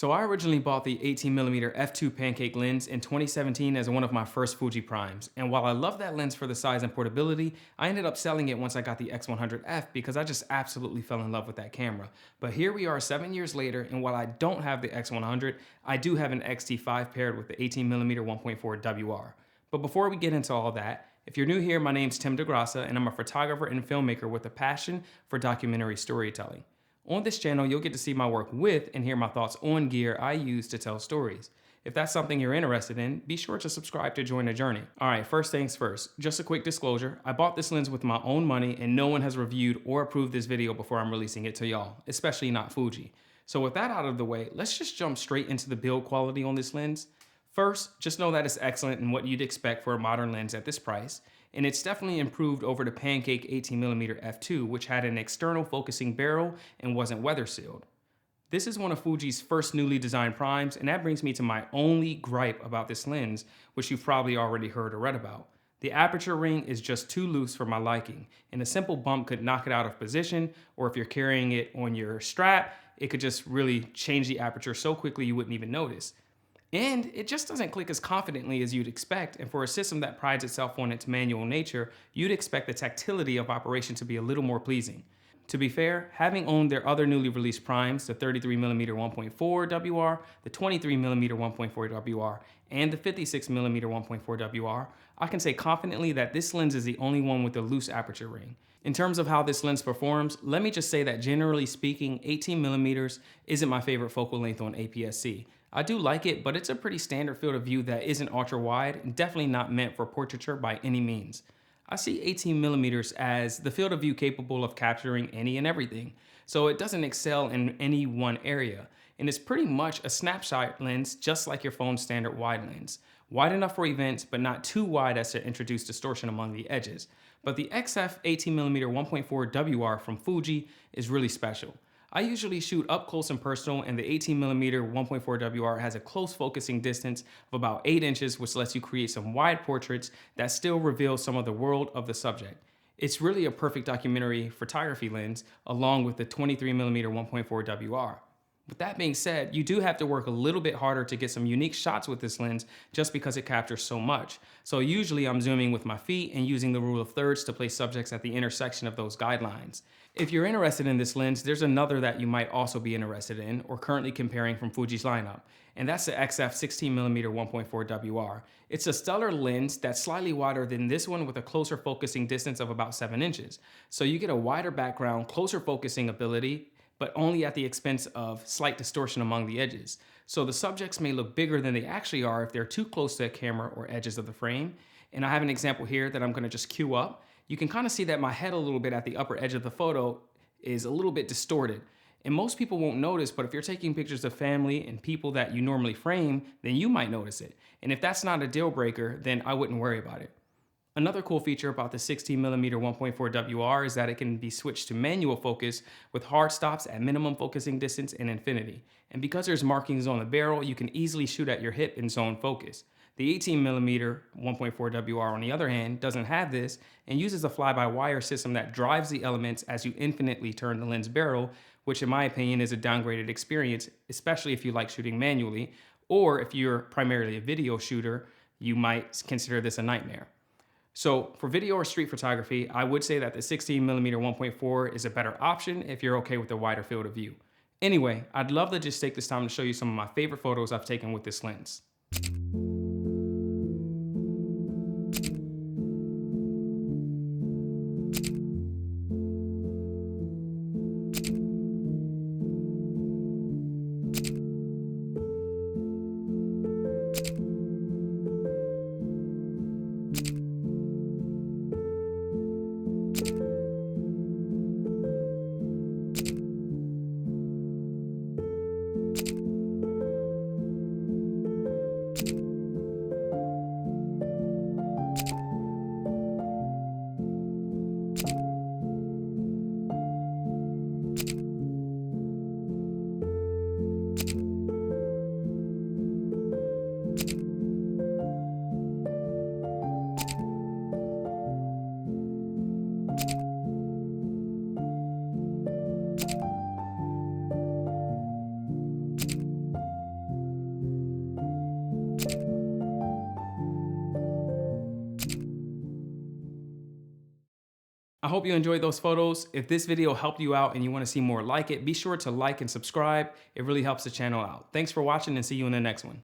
So I originally bought the 18mm f2 pancake lens in 2017 as one of my first Fuji primes. And while I love that lens for the size and portability, I ended up selling it once I got the X100F because I just absolutely fell in love with that camera. But here we are 7 years later, and while I don't have the X100, I do have an XT5 paired with the 18mm 1.4 WR. But before we get into all that, if you're new here, my name's Tim DeGrassa, and I'm a photographer and filmmaker with a passion for documentary storytelling. On this channel, you'll get to see my work with and hear my thoughts on gear I use to tell stories. If that's something you're interested in, be sure to subscribe to join the journey. All right, first things first, just a quick disclosure. I bought this lens with my own money and no one has reviewed or approved this video before I'm releasing it to y'all, especially not Fuji. So with that out of the way, let's just jump straight into the build quality on this lens. First, just know that it's excellent and what you'd expect for a modern lens at this price. And it's definitely improved over the Pancake 18mm f2, which had an external focusing barrel and wasn't weather sealed. This is one of Fuji's first newly designed primes, and that brings me to my only gripe about this lens, which you've probably already heard or read about. The aperture ring is just too loose for my liking, and a simple bump could knock it out of position, or if you're carrying it on your strap, it could just really change the aperture so quickly you wouldn't even notice. And it just doesn't click as confidently as you'd expect, and for a system that prides itself on its manual nature, you'd expect the tactility of operation to be a little more pleasing. To be fair, having owned their other newly released primes, the 33mm 1.4 WR, the 23mm 1.4 WR, and the 56mm 1.4 WR, I can say confidently that this lens is the only one with a loose aperture ring. In terms of how this lens performs, let me just say that generally speaking, 18mm isn't my favorite focal length on APS-C. I do like it, but it's a pretty standard field of view that isn't ultra wide and definitely not meant for portraiture by any means. I see 18mm as the field of view capable of capturing any and everything, so it doesn't excel in any one area, and it's pretty much a snapshot lens just like your phone's standard wide lens. Wide enough for events, but not too wide as to introduce distortion among the edges. But the XF 18mm 1.4 WR from Fuji is really special. I usually shoot up close and personal, and the 18mm 1.4 WR has a close focusing distance of about 8 inches, which lets you create some wide portraits that still reveal some of the world of the subject. It's really a perfect documentary photography lens, along with the 23mm 1.4 WR. With that being said, you do have to work a little bit harder to get some unique shots with this lens just because it captures so much. So usually I'm zooming with my feet and using the rule of thirds to place subjects at the intersection of those guidelines. If you're interested in this lens, there's another that you might also be interested in or currently comparing from Fuji's lineup, and that's the XF 16mm 1.4 WR. It's a stellar lens that's slightly wider than this one with a closer focusing distance of about 7 inches. So you get a wider background, closer focusing ability, but only at the expense of slight distortion among the edges. So the subjects may look bigger than they actually are if they're too close to the camera or edges of the frame. And I have an example here that I'm gonna just cue up. You can kind of see that my head a little bit at the upper edge of the photo is a little bit distorted. And most people won't notice, but if you're taking pictures of family and people that you normally frame, then you might notice it. And if that's not a deal breaker, then I wouldn't worry about it. Another cool feature about the 16mm 1.4 WR is that it can be switched to manual focus with hard stops at minimum focusing distance and infinity. And because there's markings on the barrel, you can easily shoot at your hip and zone focus. The 18mm 1.4 WR, on the other hand, doesn't have this and uses a fly-by-wire system that drives the elements as you infinitely turn the lens barrel, which in my opinion is a downgraded experience, especially if you like shooting manually, or if you're primarily a video shooter, you might consider this a nightmare. So for video or street photography, I would say that the 16mm 1.4 is a better option if you're okay with a wider field of view. Anyway, I'd love to just take this time to show you some of my favorite photos I've taken with this lens. I hope you enjoyed those photos. If this video helped you out and you want to see more like it, be sure to like and subscribe. It really helps the channel out. Thanks for watching and see you in the next one.